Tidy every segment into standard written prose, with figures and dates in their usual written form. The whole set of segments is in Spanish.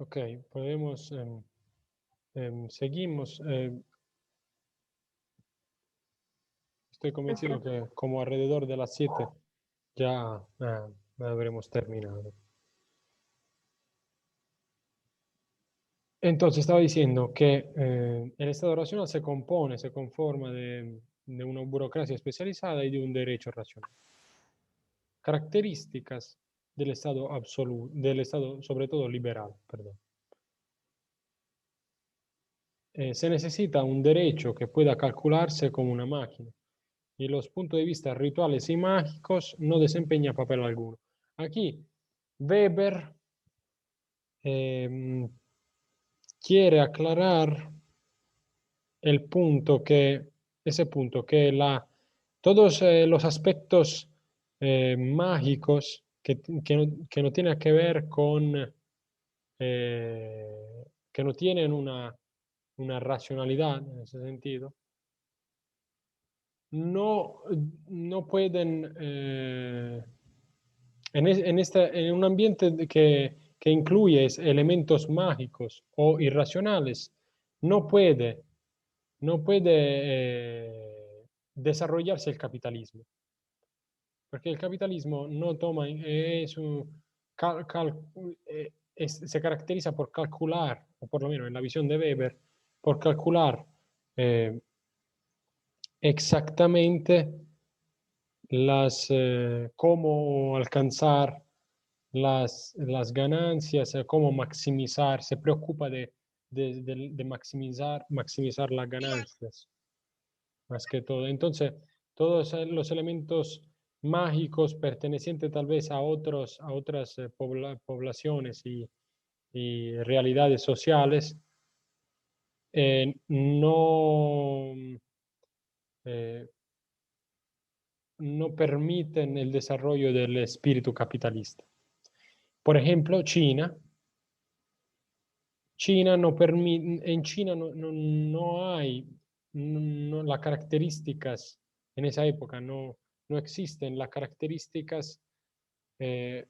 Ok, podemos, seguimos. Estoy convencido que como alrededor de las 7 ya habremos terminado. Entonces estaba diciendo que el Estado racional se compone, se conforma de una burocracia especializada y de un derecho racional. Características del Estado absoluto, del Estado sobre todo liberal, perdón. Se necesita un derecho que pueda calcularse como una máquina y los puntos de vista rituales y mágicos no desempeña papel alguno. Aquí Weber quiere aclarar ese punto que todos los aspectos mágicos que no tienen que ver que no tienen una racionalidad en ese sentido, no, no pueden, en un ambiente que incluye elementos mágicos o irracionales, no puede, no puede desarrollarse el capitalismo, porque el capitalismo no toma, se caracteriza por calcular, o por lo menos en la visión de Weber, por calcular eh, exactamente cómo alcanzar las ganancias, cómo maximizar, se preocupa de maximizar las ganancias, más que todo. Entonces, todos los elementos mágicos pertenecientes tal vez a otras poblaciones y realidades sociales, eh, no permiten el desarrollo del espíritu capitalista. Por ejemplo, en China no hay las características, en esa época no existen las características eh,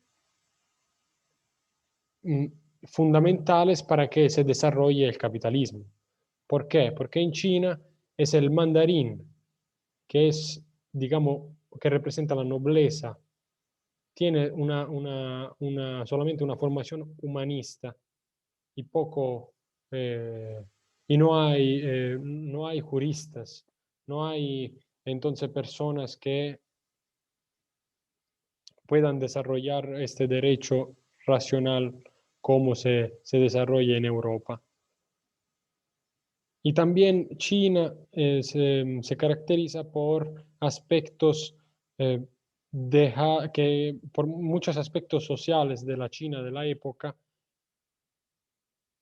mm, fundamentales para que se desarrolle el capitalismo. ¿Por qué? Porque en China es el mandarín, que es, digamos, que representa la nobleza, tiene solamente una formación humanista y poco, eh, y no hay juristas, no hay entonces personas que puedan desarrollar este derecho racional como se desarrolla en Europa. Y también China se caracteriza por aspectos por muchos aspectos sociales de la China de la época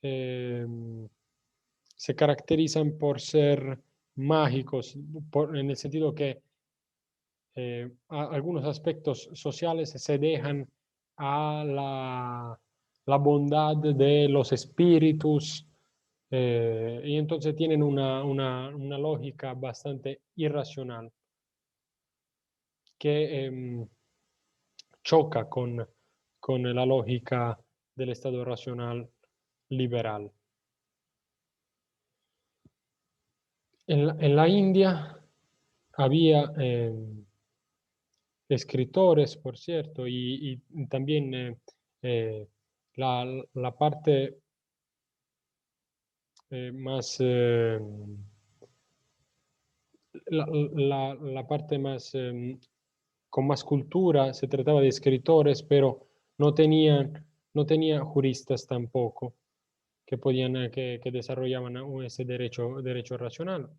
eh, se caracterizan por ser mágicos, en el sentido que algunos aspectos sociales se dejan a la bondad de los espíritus y entonces tienen una lógica bastante irracional que choca con la lógica del Estado racional liberal. En la India había escritores, por cierto, y también eh, la parte más, la parte más, con más cultura, se trataba de escritores, pero no tenían juristas tampoco que podían, que desarrollaban ese derecho racional.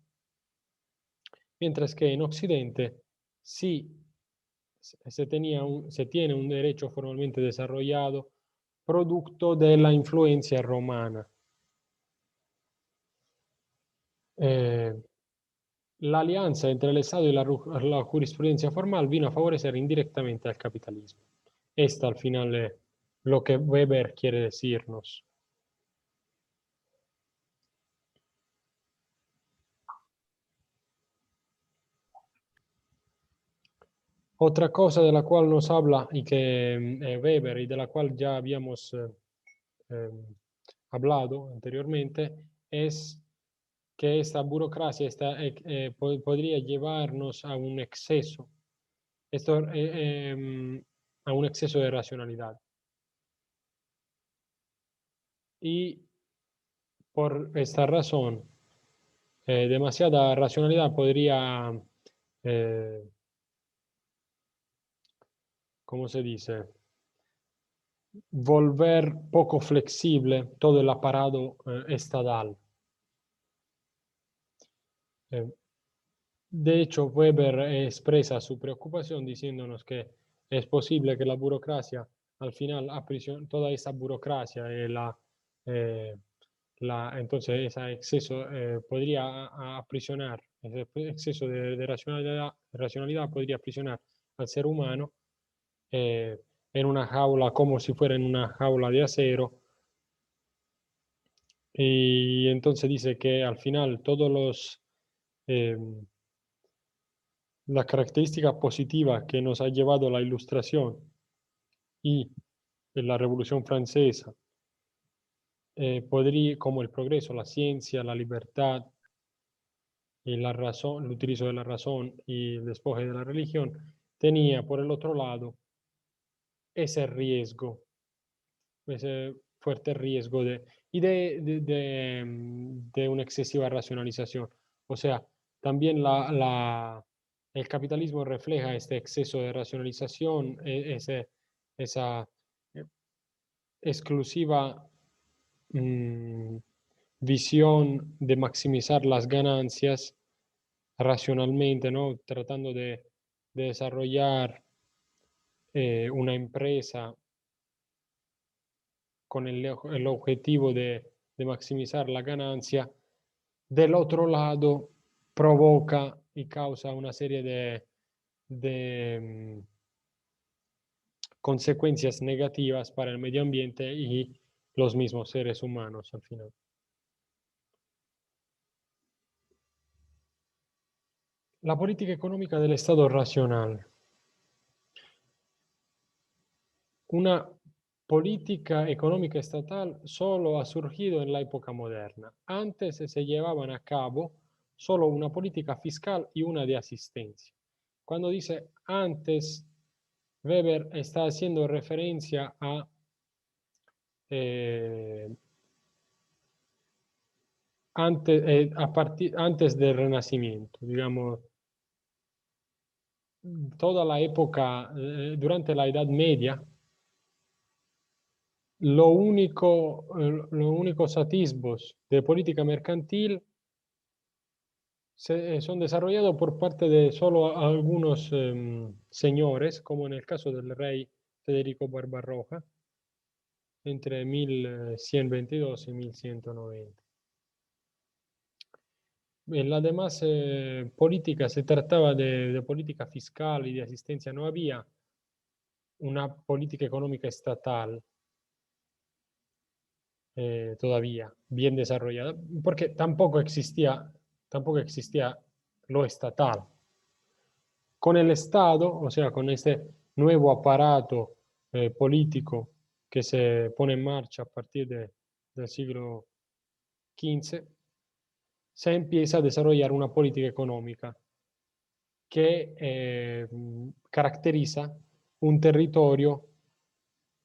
Mientras que en Occidente sí se tiene un derecho formalmente desarrollado producto de la influencia romana. Eh, la alianza entre el Estado y la jurisprudencia formal vino a favorecer indirectamente al capitalismo. Esta al final es lo que Weber quiere decirnos. Otra cosa de la cual nos habla y que Weber y de la cual ya habíamos hablado anteriormente, es que esta burocracia podría llevarnos a un exceso, esto, a un exceso de racionalidad. Y por esta razón, demasiada racionalidad podría, eh, ¿cómo se dice? Volver poco flexible todo el aparato estatal. De hecho, Weber expresa su preocupación diciéndonos que es posible que la burocracia, al final, toda esa burocracia y eh, entonces ese exceso podría aprisionar, ese exceso de racionalidad podría aprisionar al ser humano eh, en una jaula, como si fuera en una jaula de acero. Y entonces dice que al final eh, la característica positiva que nos ha llevado la Ilustración y la Revolución Francesa, como el progreso, la ciencia, la libertad y la razón, el utilizo de la razón y el despoje de la religión, tenía por el otro lado ese riesgo, ese fuerte riesgo de una excesiva racionalización. O sea, también el capitalismo refleja este exceso de racionalización, esa eh, exclusiva mm, visión de maximizar las ganancias racionalmente, ¿no? Tratando de desarrollar una empresa con el objetivo de maximizar la ganancia. Del otro lado, provoca y causa una serie de consecuencias negativas para el medio ambiente y los mismos seres humanos al final. La política económica del Estado racional. Una política económica estatal solo ha surgido en la época moderna. Antes se llevaban a cabo solo una política fiscal y una de asistencia. Cuando dice antes, Weber está haciendo referencia eh, antes del Renacimiento, digamos, toda la época, durante la Edad Media, los únicos atisbos de política mercantil son desarrollados por parte de solo algunos señores, como en el caso del rey Federico Barbarroja, entre 1122 y 1190. En la demás política se trataba de política fiscal y de asistencia, no había una política económica estatal todavía bien desarrollada, porque tampoco existía lo estatal. Con el Estado, o sea, con este nuevo aparato político que se pone en marcha a partir del siglo XV, se empieza a desarrollar una política económica que caracteriza un territorio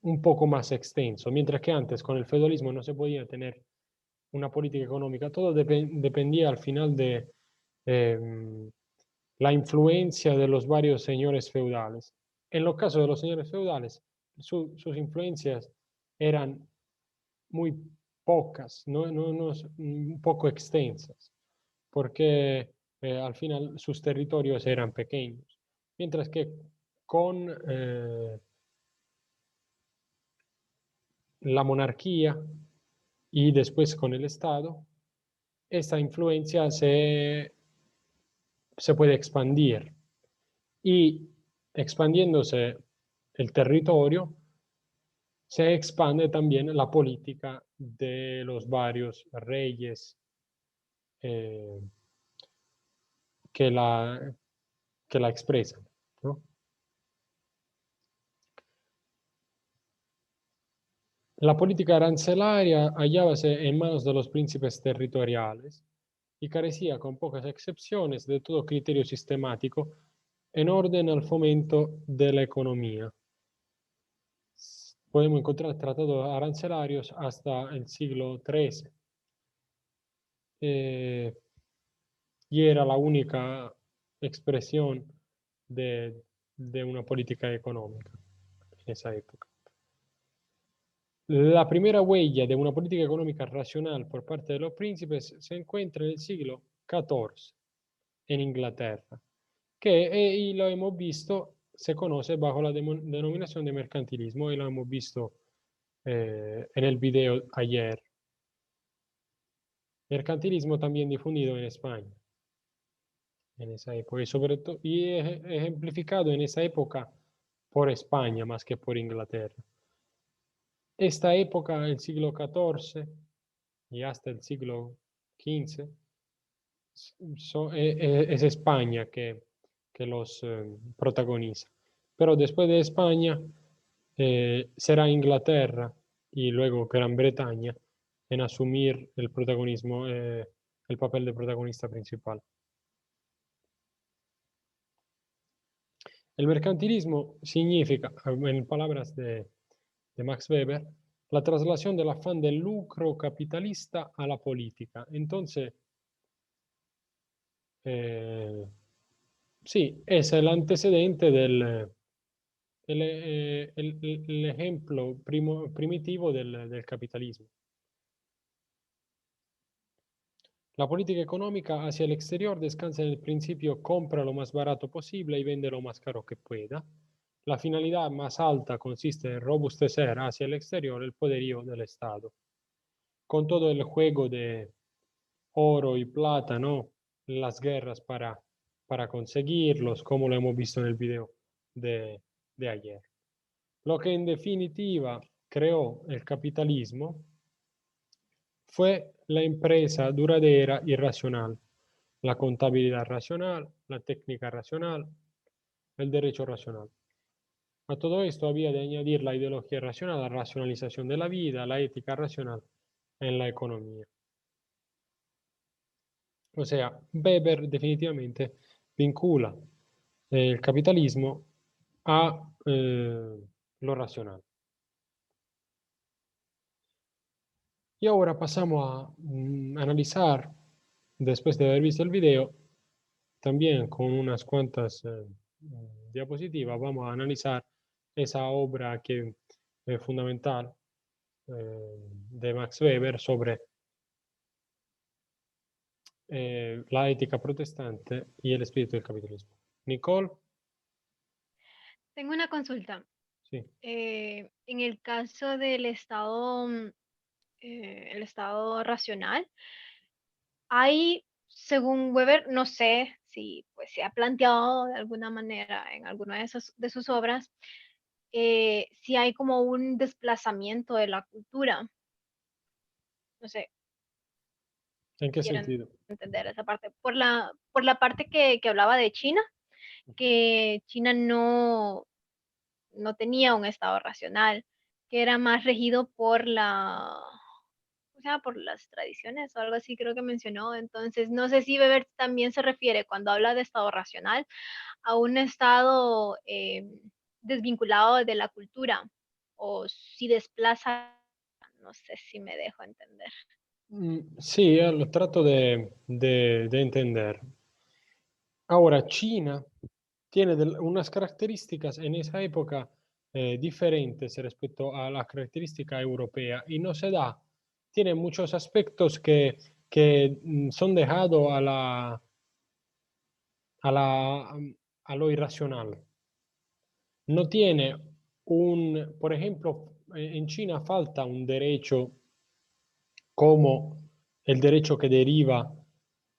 un poco más extenso, mientras que antes con el feudalismo no se podía tener una política económica, todo dependía al final de la influencia de los varios señores feudales. En los casos de los señores feudales, sus influencias eran muy pocas, un poco extensas, porque al final sus territorios eran pequeños, mientras que con la monarquía y después con el Estado, esta influencia se puede expandir y expandiéndose el territorio, se expande también la política de los varios reyes eh, que, la, que la expresan, ¿no? La política arancelaria hallábase en manos de los príncipes territoriales y carecía, con pocas excepciones, de todo criterio sistemático en orden al fomento de la economía. Podemos encontrar tratados arancelarios hasta el siglo XIII. Y era la única expresión de una política económica en esa época. La primera huella de una política económica racional por parte de los príncipes se encuentra en el siglo XIV en Inglaterra, que y lo hemos visto, se conoce bajo la denominación de mercantilismo y lo hemos visto en el video ayer. Mercantilismo también difundido en España en esa época y sobre todo y ejemplificado en esa época por España más que por Inglaterra. Esta época, el siglo XIV y hasta el siglo XV, es España que los protagoniza. Pero después de España será Inglaterra y luego Gran Bretaña en asumir el protagonismo, el papel de protagonista principal. El mercantilismo significa, en palabras de Max Weber, la traslación del afán del lucro capitalista a la política. Entonces, sí, es el antecedente el ejemplo primitivo del capitalismo. La política económica hacia el exterior descansa en el principio compra lo más barato posible y vende lo más caro que pueda. La finalidad más alta consiste en robustecer hacia el exterior el poderío del Estado. Con todo el juego de oro y plata, ¿no? Las guerras para conseguirlos, como lo hemos visto en el video de ayer. Lo que en definitiva creó el capitalismo fue la empresa duradera y racional, la contabilidad racional, la técnica racional, el derecho racional. A todo esto había de añadir la ideología racional, la racionalización de la vida, la ética racional en la economía. O sea, Weber definitivamente vincula el capitalismo a lo racional. Y ahora pasamos a analizar, después de haber visto el video, también con unas cuantas diapositivas, vamos a analizar esa obra que es fundamental de Max Weber sobre la ética protestante y el espíritu del capitalismo. Nicole, Tengo una consulta. sí. En el caso del estado, el estado racional, hay, según Weber, no sé si pues se ha planteado de alguna manera en alguna de sus obras, si hay como un desplazamiento de la cultura. No sé, ¿En qué quieren sentido? entender esa parte. Por la parte que hablaba de China, que China no tenía un estado racional, que era más regido por o sea, por las tradiciones o algo así creo que mencionó. Entonces, no sé si Weber también se refiere cuando habla de estado racional a un estado desvinculado de la cultura o si desplaza, no sé si me dejo entender. Sí, lo trato de entender. Ahora, China tiene unas características en esa época diferentes respecto a la característica europea y no se da, tiene muchos aspectos que son dejados a, la, a lo irracional. No tiene por ejemplo, en China falta un derecho como el derecho que deriva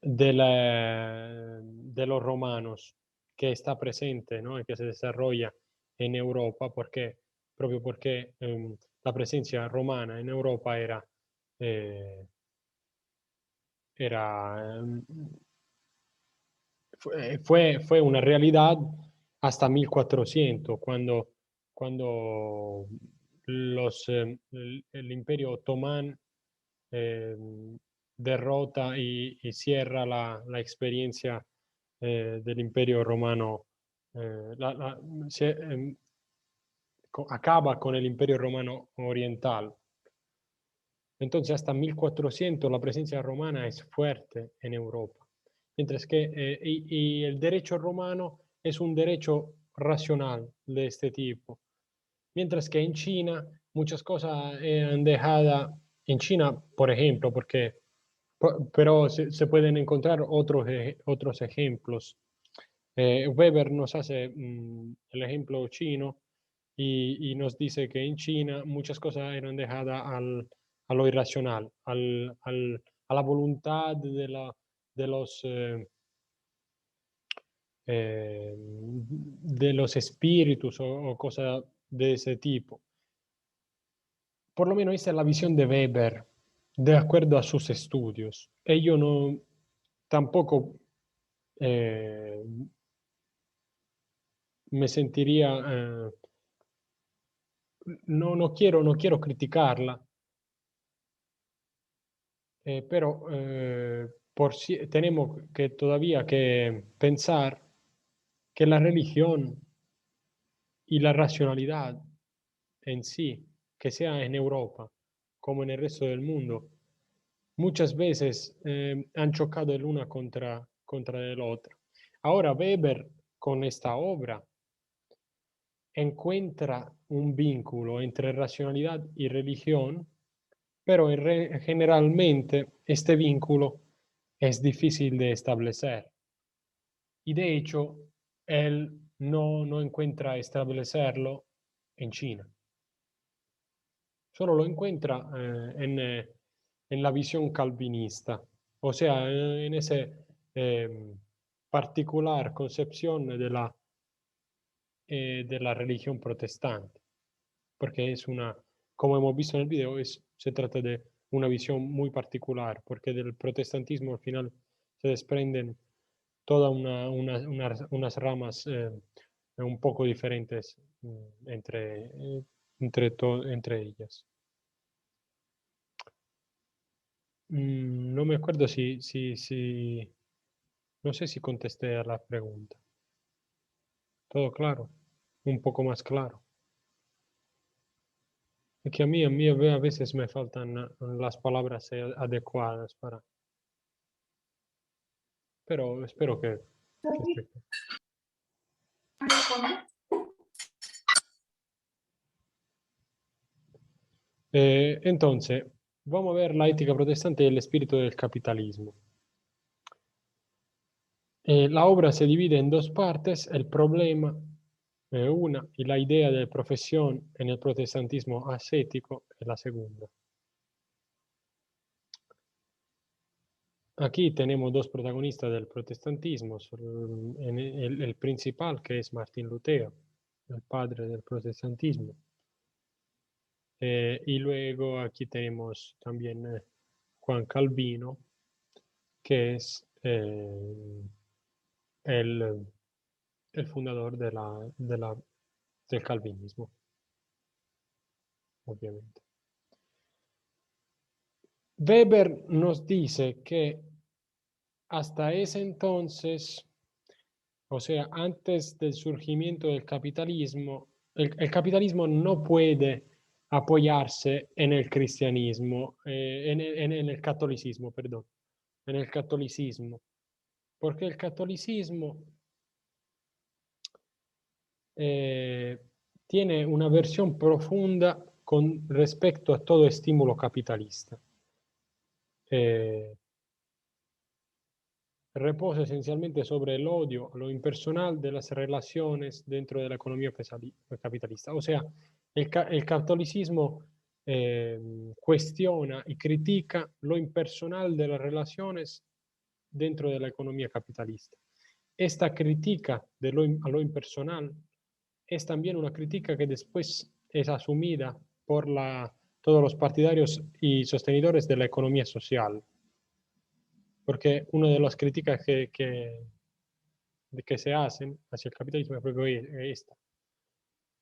de los romanos, que está presente, ¿no? Y que se desarrolla en Europa, proprio porque la presencia romana en Europa eh, era fue una realidad hasta 1400, cuando el Imperio Otomán derrota y cierra la experiencia del Imperio Romano, acaba con el Imperio Romano Oriental. Entonces, hasta 1400 la presencia romana es fuerte en Europa. Mientras que y el derecho romano es un derecho racional de este tipo. Mientras que en China muchas cosas eran dejadas, en China, por ejemplo, porque, pero se pueden encontrar otros ejemplos. Weber nos hace el ejemplo chino y nos dice que en China muchas cosas eran dejadas a lo irracional, a la voluntad de los espíritus o cosas de ese tipo. Por lo menos esa es la visión de Weber, de acuerdo a sus estudios. Y yo no, tampoco me sentiría, no quiero criticarla, pero tenemos que todavía que pensar que la religión y la racionalidad en sí, que sea en Europa como en el resto del mundo, muchas veces han chocado el una contra el otro. Ahora Weber con esta obra encuentra un vínculo entre racionalidad y religión, pero generalmente este vínculo es difícil de establecer. Y de hecho, él no encuentra establecerlo en China. Solo lo encuentra en la visión calvinista, o sea, en esa particular concepción de la religión protestante, porque es una, como hemos visto en el video, se trata de una visión muy particular, porque del protestantismo al final se desprenden todas unas ramas un poco diferentes entre ellas. No me acuerdo no sé si contesté a la pregunta. ¿Todo claro? Un poco más claro. Es que a veces me faltan las palabras adecuadas para... Pero espero que esté claro. Entonces, vamos a ver la ética protestante y el espíritu del capitalismo. La obra se divide en dos partes, el problema, una, y la idea de profesión en el protestantismo ascético, la segunda. Aquí tenemos dos protagonistas del protestantismo, el principal que es Martín Lutero, el padre del protestantismo. Y luego aquí tenemos también Juan Calvino, que es el fundador del calvinismo, obviamente. Weber nos dice que hasta ese entonces, o sea, antes del surgimiento del capitalismo, el capitalismo no puede apoyarse en el cristianismo, en el catolicismo, perdón, en el catolicismo, porque el catolicismo tiene una versión profunda con respecto a todo estímulo capitalista. Reposa esencialmente sobre el odio, lo impersonal de las relaciones dentro de la economía capitalista. O sea, el catolicismo cuestiona y critica lo impersonal de las relaciones dentro de la economía capitalista. Esta crítica a lo impersonal es también una crítica que después es asumida por todos los partidarios y sostenedores de la economía social. Porque una de las críticas que se hacen hacia el capitalismo es proprio esta.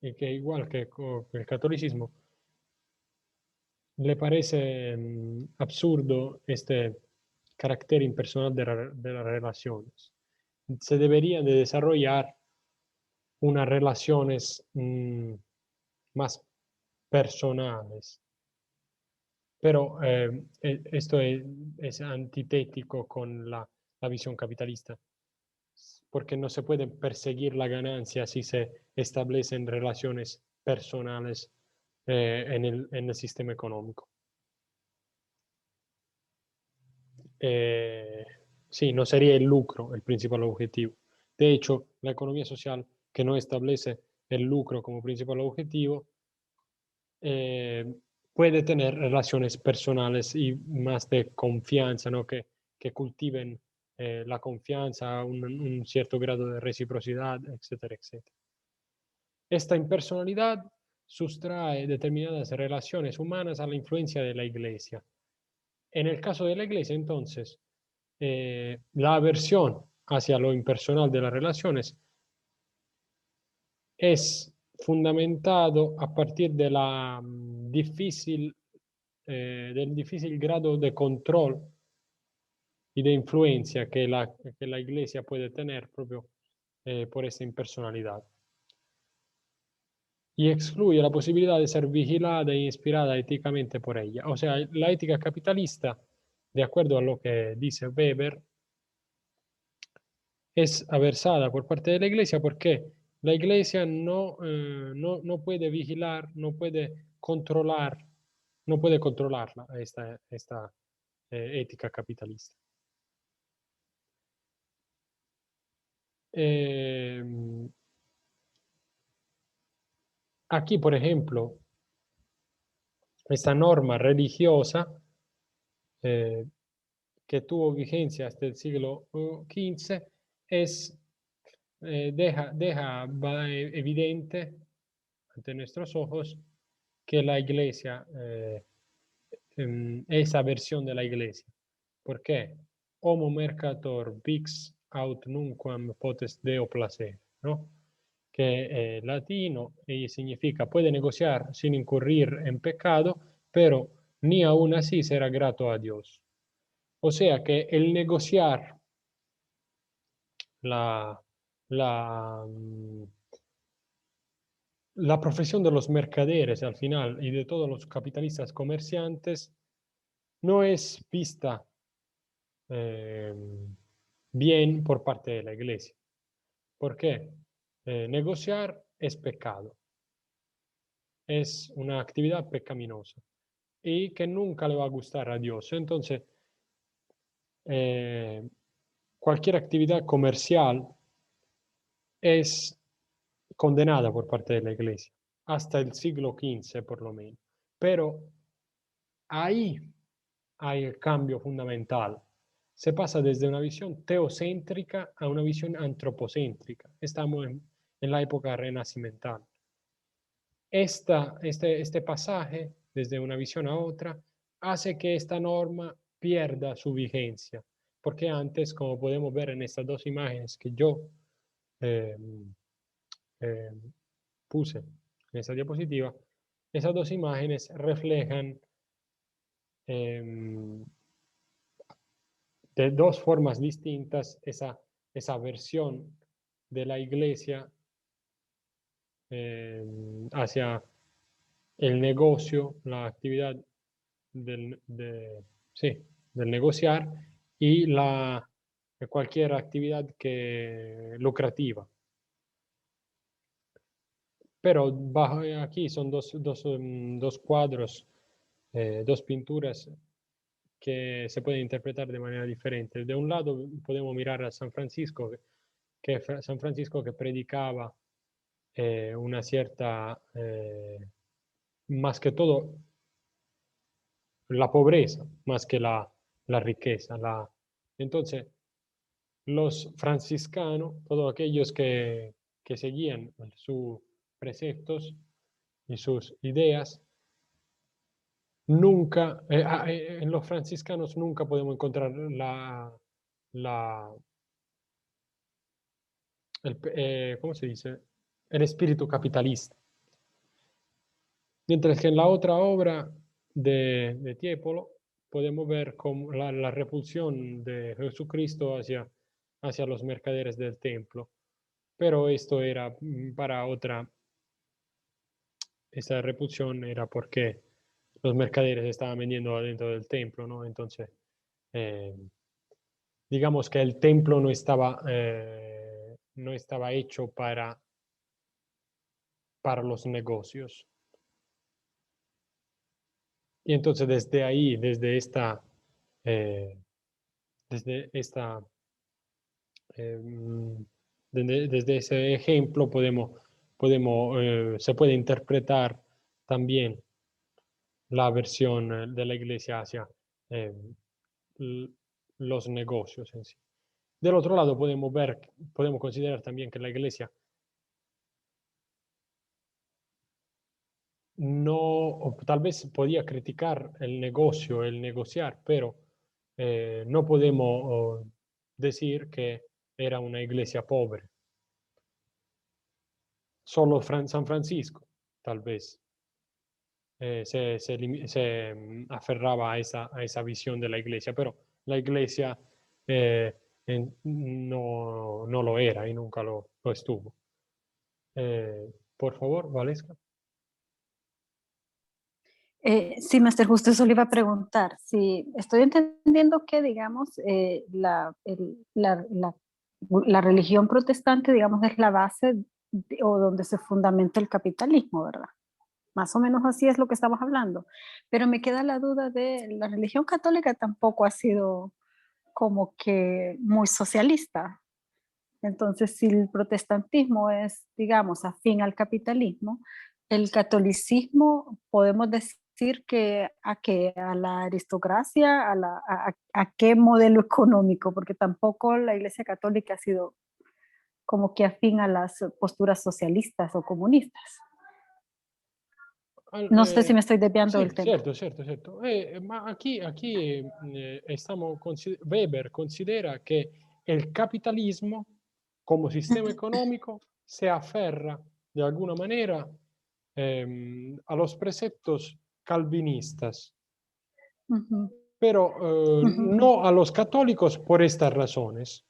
Y que igual que con el catolicismo, le parece absurdo este carácter impersonal de las relaciones. Se deberían de desarrollar unas relaciones más personales. Pero esto es antitético con la visión capitalista, porque no se puede perseguir la ganancia si se establecen relaciones personales en el sistema económico. Eh, sí, no sería el lucro el principal objetivo. De hecho, la economía social que no establece el lucro como principal objetivo eh, puede tener relaciones personales y más de confianza, ¿no? Que cultiven la confianza, un cierto grado de reciprocidad, etcétera, etcétera. Esta impersonalidad sustrae determinadas relaciones humanas a la influencia de la iglesia. En el caso de la iglesia, entonces, la aversión hacia lo impersonal de las relaciones es fundamentado a partir de del difícil grado de control y de influencia que la iglesia puede tener propio por esta impersonalidad. Y excluye la posibilidad de ser vigilada e inspirada éticamente por ella. O sea, la ética capitalista, de acuerdo a lo que dice Weber, es aversada por parte de la iglesia porque la iglesia no puede vigilar, no puede controlar, no puede controlarla esta ética capitalista. Eh, Aquí, por ejemplo, esta norma religiosa eh, que tuvo vigencia hasta el siglo XV es, deja evidente ante nuestros ojos que la iglesia, esa versión de la iglesia. ¿Por qué? Homo mercator vix aut nunquam potest Deo placere, ¿no? Que latino y significa puede negociar sin incurrir en pecado, pero ni aún así será grato a Dios. O sea que el negociar la, la, la profesión de los mercaderes al final y de todos los capitalistas comerciantes no es vista eh, bien por parte de la iglesia. ¿Por qué? Negociar es pecado, es una actividad pecaminosa y que nunca le va a gustar a Dios. Entonces, eh, cualquier actividad comercial es condenada por parte de la iglesia, hasta el siglo XV por lo menos. Pero ahí hay el cambio fundamental. Se pasa desde una visión teocéntrica a una visión antropocéntrica. Estamos en la época renacimental. Este pasaje, desde una visión a otra, hace que esta norma pierda su vigencia, porque antes, como podemos ver en estas dos imágenes que yo eh, eh, puse en esta diapositiva, esas dos imágenes reflejan eh, de dos formas distintas esa versión de la iglesia hacia el negocio, la actividad sí, del negociar y cualquier actividad lucrativa. Pero aquí son dos cuadros, dos pinturas que se pueden interpretar de manera diferente. De un lado podemos mirar a San Francisco, San Francisco que predicaba una cierta, más que todo, la pobreza, más que la riqueza. Entonces, los franciscanos, todos aquellos que seguían sus preceptos y sus ideas, nunca, en los franciscanos nunca podemos encontrar la, ¿cómo se dice? El espíritu capitalista. Mientras que en la otra obra de Tiepolo, podemos ver como la repulsión de Jesucristo hacia los mercaderes del templo. Pero esto era para otra, esa repulsión era porque los mercaderes estaban vendiendo adentro del templo, ¿no? Entonces, eh, digamos que el templo no estaba hecho para los negocios. Y entonces desde ahí, eh, desde esta, eh, desde ese ejemplo se puede interpretar también la versión de la iglesia hacia eh, los negocios en sí. Del otro lado podemos considerar también que la iglesia no, tal vez podía criticar el negocio, el negociar, pero no podemos decir que era una iglesia pobre. Solo San Francisco, tal vez, aferraba a esa visión de la iglesia, pero la iglesia no lo era y nunca lo estuvo. Por favor, Valesca. Sí, Master, justo eso le iba a preguntar. Si estoy entendiendo que, digamos, la religión protestante, digamos, es la base o donde se fundamenta el capitalismo, ¿verdad? Más o menos así es lo que estamos hablando. Pero me queda la duda de la religión católica tampoco ha sido como que muy socialista. Entonces, si el protestantismo es, digamos, afín al capitalismo, el catolicismo podemos decir que a la aristocracia, a qué modelo económico, porque tampoco la Iglesia Católica ha sido como que afín a las posturas socialistas o comunistas. No sé si me estoy desviando del tema. Cierto. Ma aquí Weber considera que el capitalismo como sistema económico se aferra de alguna manera a los preceptos calvinistas, pero no a los católicos por estas razones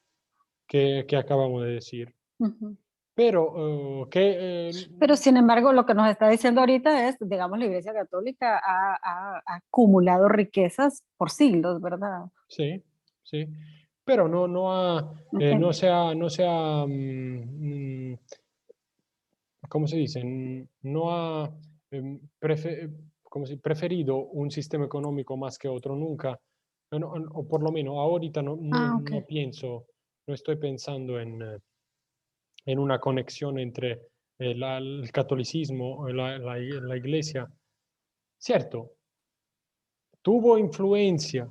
que acabamos de decir. Pero Pero sin embargo, lo que nos está diciendo ahorita es, digamos, la Iglesia Católica ha acumulado riquezas por siglos, ¿verdad? sí, pero no se ha, ¿cómo se dice? No ha preferido un sistema económico más que otro nunca, o por lo menos ahorita Ok. no pienso, no estoy pensando en una conexión entre el catolicismo, la iglesia. Cierto, tuvo influencia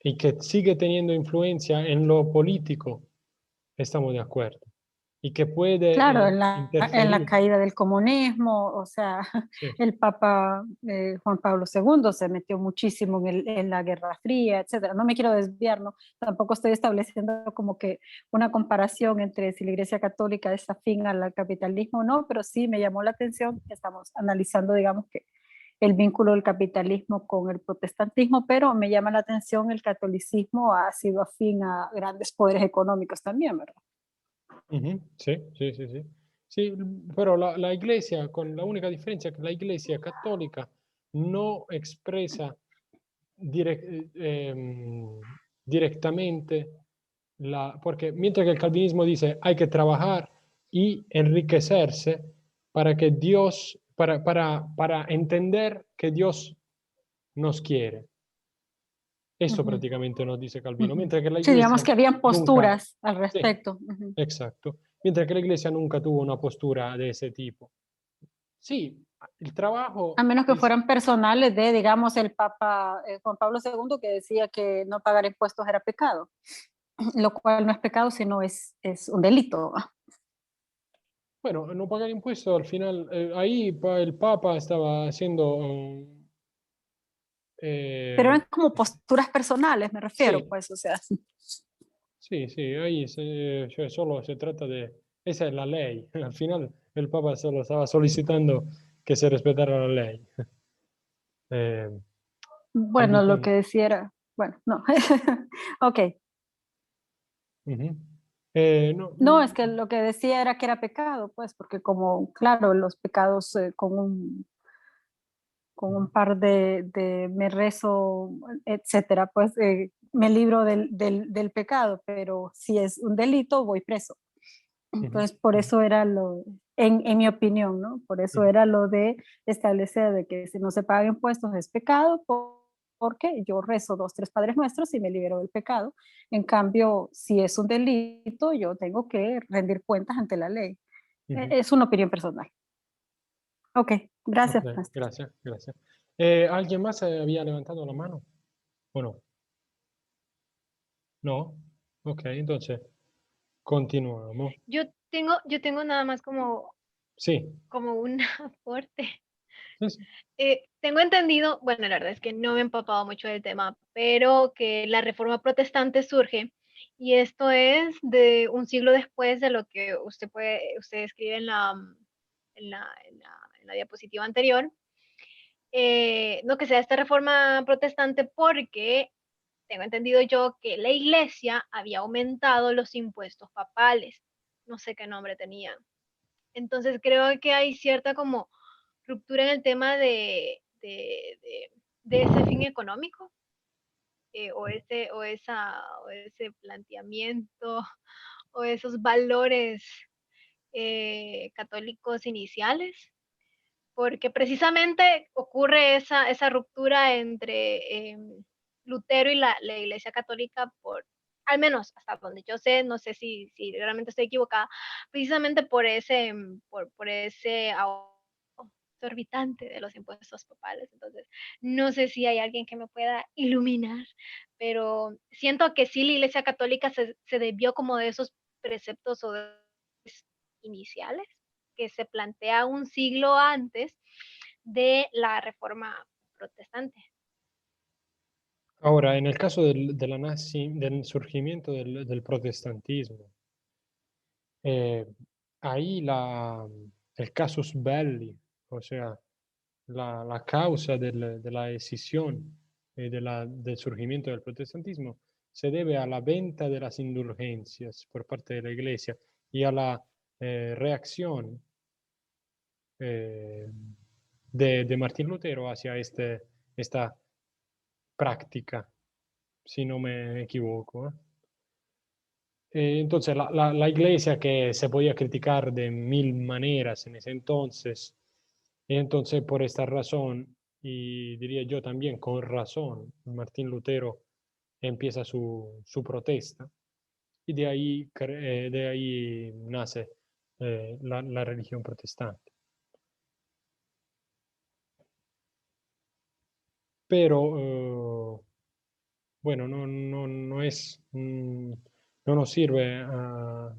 y que sigue teniendo influencia en lo político, estamos de acuerdo. Y que Claro, puede en la interferir. caída del comunismo, o sea, Sí, el Papa Juan Pablo II se metió muchísimo en la Guerra Fría, etcétera. No me quiero desviar, ¿no? Tampoco estoy estableciendo como que una comparación entre si la Iglesia Católica es afín al capitalismo o no, pero sí me llamó la atención que estamos analizando, digamos, que el vínculo del capitalismo con el protestantismo, pero me llama la atención el catolicismo ha sido afín a grandes poderes económicos también, ¿verdad? sí. Sí, pero la iglesia, con la única diferencia que la iglesia católica no expresa directamente porque mientras que el calvinismo dice hay que trabajar y enriquecerse para que para entender que Dios nos quiere. Eso Ujú, prácticamente nos dice Calvino, ujú. mientras que la Sí, digamos iglesia que habían nunca, posturas al sí, respecto. Ujú. exacto, mientras que la iglesia nunca tuvo una postura de ese tipo. Sí, el A trabajo menos que es, fueran personales de, digamos, el Papa Juan Pablo II, que decía que no pagar impuestos era pecado, lo cual no es pecado, sino es un delito. bueno, no pagar impuestos al final, ahí el Papa estaba haciendo, Pero eh, eran como posturas personales, me refiero, sí, pues, o sea. sí, ahí cioè, solo se trata de, esa es la ley, al final el Papa solo estaba solicitando que se respetara la ley. Bueno, lo que decía era, bueno, no. Ok. Ujú. No, No, es que lo que decía era que era pecado, pues, porque como, claro, los pecados con un par de me rezo, etcétera, pues me libro del pecado, pero si es un delito, voy preso. ujú, Entonces, por ujú, eso era en mi opinión, ¿no? Por eso ujú, era lo de establecer de que si no se pagan impuestos es pecado, porque yo rezo 2, 3 Padres Nuestros y me libero del pecado. En cambio, si es un delito, yo tengo que rendir cuentas ante la ley. ujú. Es una opinión personal. Ok, Ok, gracias, maestro. gracias, gracias. ¿Alguien más había levantado la mano? ¿O no? No. Ok, entonces continuamos. Yo tengo nada más Sí, como un aporte. sí, sí. Tengo entendido, bueno, la verdad es que no me he empapado mucho del tema, pero que la reforma protestante surge y esto es de un siglo después de lo que usted escribe en la diapositiva anterior. No que sea esta reforma protestante porque tengo entendido yo que la iglesia había aumentado los impuestos papales, no sé qué nombre tenían. Entonces creo que hay cierta como ruptura en el tema de ese fin económico, o ese planteamiento o esos valores católicos iniciales, porque precisamente ocurre esa ruptura entre Lutero y la Iglesia Católica al menos hasta donde yo sé, no sé si realmente estoy equivocada, precisamente por ese exorbitante de los impuestos papales. Entonces, no sé si hay alguien que me pueda iluminar, pero siento que sí la Iglesia Católica se debió como de esos preceptos o de iniciales que se plantea un siglo antes de la Reforma Protestante. Ahora, en el caso del surgimiento del protestantismo, eh, ahí el casus belli, o sea, la causa de la escisión del surgimiento del protestantismo se debe a la venta de las indulgencias por parte de la Iglesia y a la reacción eh, de Martín Lutero hacia esta práctica, si no me equivoco. Entonces, la iglesia que se podía criticar de mil maneras en ese entonces, y entonces por esta razón, y diría yo también con razón, Martín Lutero empieza su protesta, y de ahí nace la religión protestante. Pero, bueno, no es, no nos sirve a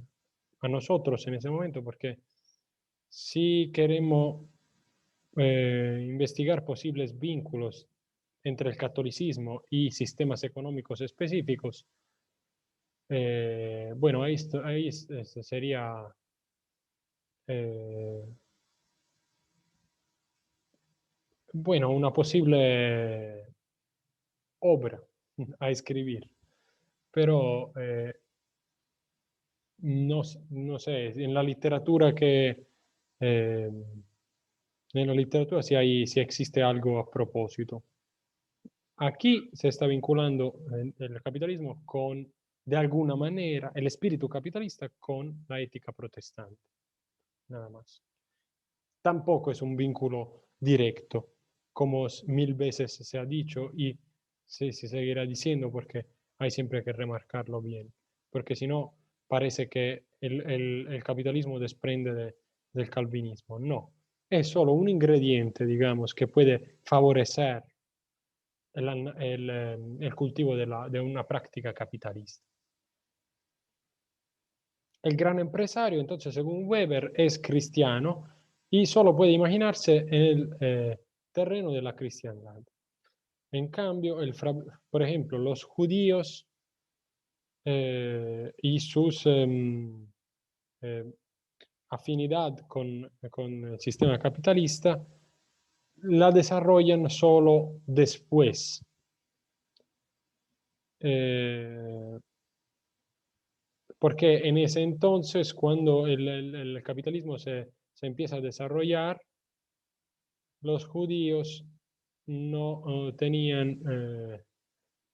nosotros en ese momento porque si queremos investigar posibles vínculos entre el catolicismo y sistemas económicos específicos, bueno, sería eh, bueno, una posible obra a escribir, pero no sé, eh, en la literatura si existe algo a propósito. Aquí se está vinculando el capitalismo de alguna manera, el espíritu capitalista con la ética protestante, nada más. Tampoco es un vínculo directo, como mil veces se ha dicho y se seguirá diciendo porque hay siempre que remarcarlo bien, porque si no parece que el capitalismo desprende del calvinismo. No, es solo un ingrediente, digamos, que puede favorecer el cultivo de una práctica capitalista. El gran empresario, entonces, según Weber, es cristiano y solo puede imaginarse en el terreno de la cristiandad. En cambio, por ejemplo, los judíos y sus eh, afinidad con el sistema capitalista la desarrollan solo después. Porque en ese entonces, cuando el capitalismo se empieza a desarrollar, los judíos no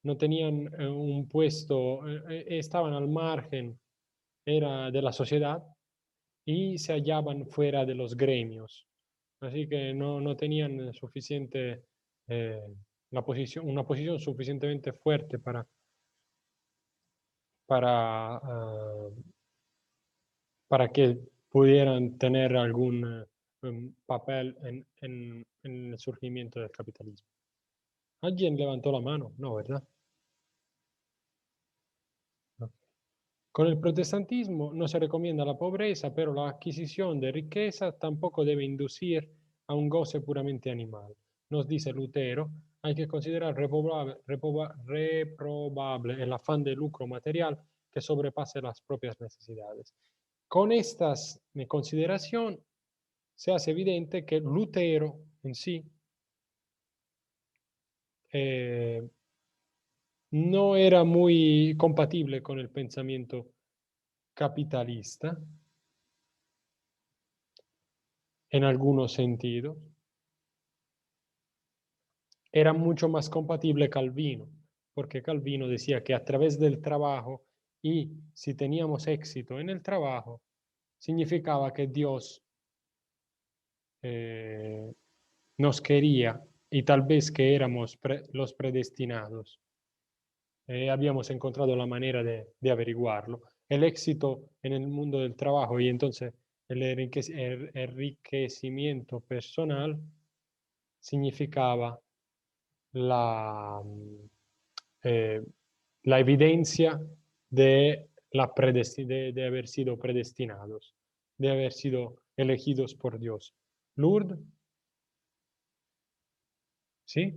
no tenían un puesto, estaban al margen era de la sociedad y se hallaban fuera de los gremios. Así que no tenían suficiente, una posición suficientemente fuerte para, para que pudieran tener algún papel en el surgimiento del capitalismo. ¿Alguien levantó la mano? No, ¿verdad? No. Con el protestantismo no se recomienda la pobreza, pero la adquisición de riqueza tampoco debe inducir a un goce puramente animal. Nos dice Lutero, hay que considerar reprobable el afán de lucro material que sobrepase las propias necesidades. Con estas consideración se hace evidente que Lutero en sí no era muy compatible con el pensamiento capitalista en algunos sentidos. Era mucho más compatible Calvino, porque Calvino decía que a través del trabajo y si teníamos éxito en el trabajo, significaba que Dios nos quería y tal vez que éramos los predestinados. Habíamos encontrado la manera de averiguarlo. El éxito en el mundo del trabajo y entonces el enriquecimiento personal significaba la, la evidencia de haber sido predestinados, de haber sido elegidos por Dios. Lourdes, ¿sí?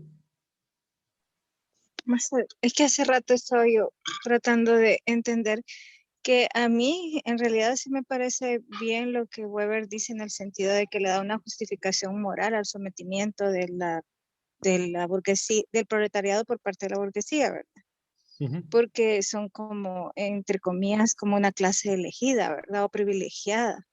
Es que hace rato estaba yo tratando de entender que a mí en realidad sí me parece bien lo que Weber dice en el sentido de que le da una justificación moral al sometimiento de la burguesía, del proletariado por parte de la burguesía, ¿verdad? Porque son como, entre comillas, como una clase elegida, ¿verdad? O privilegiada.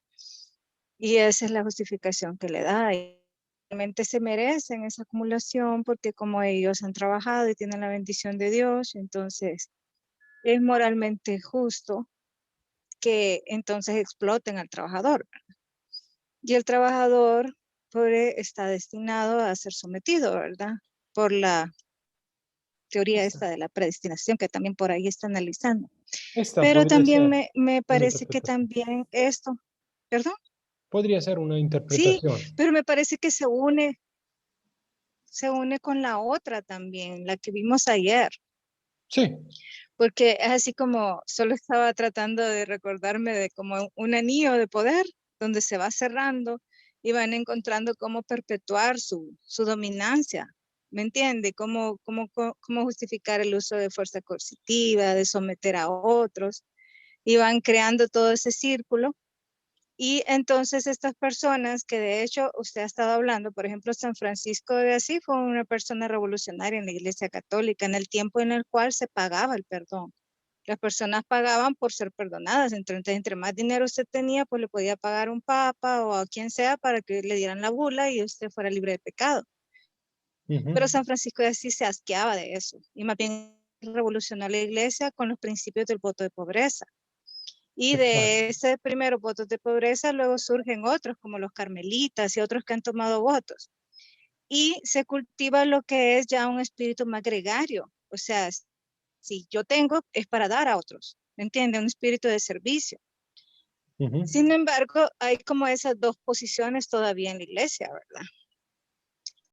Y esa es la justificación que le da. Y realmente se merecen esa acumulación porque como ellos han trabajado y tienen la bendición de Dios, entonces es moralmente justo que entonces exploten al trabajador, ¿verdad? Y el trabajador está destinado a ser sometido, ¿verdad? Por la teoría esta de la predestinación que también por ahí está analizando. Pero también me parece que también esto, ¿perdón? Podría ser una Sí, interpretación. pero me parece que se une con la otra también, la que vimos ayer. Sí. Porque es así como solo estaba tratando de recordarme de como un anillo de poder donde se va cerrando y van encontrando cómo perpetuar su dominancia. ¿Me entiende? Cómo justificar el uso de fuerza coercitiva, de someter a otros. Y van creando todo ese círculo. Y entonces estas personas que de hecho usted ha estado hablando, por ejemplo, San Francisco de Asís fue una persona revolucionaria en la Iglesia Católica en el tiempo en el cual se pagaba el perdón. Las personas pagaban por ser perdonadas. Entre más dinero usted tenía, pues le podía pagar un papa o a quien sea para que le dieran la bula y usted fuera libre de pecado. Pero San Francisco de Asís se asqueaba de eso y más bien revolucionó la Iglesia con los principios del voto de pobreza. Y de ese primero voto de pobreza luego surgen otros como los carmelitas y otros que han tomado votos. Y se cultiva lo que es ya un espíritu más gregario. O sea, si yo tengo es para dar a otros, ¿me entiende? Un espíritu de servicio. Sin embargo, hay como esas dos posiciones todavía en la iglesia, ¿verdad?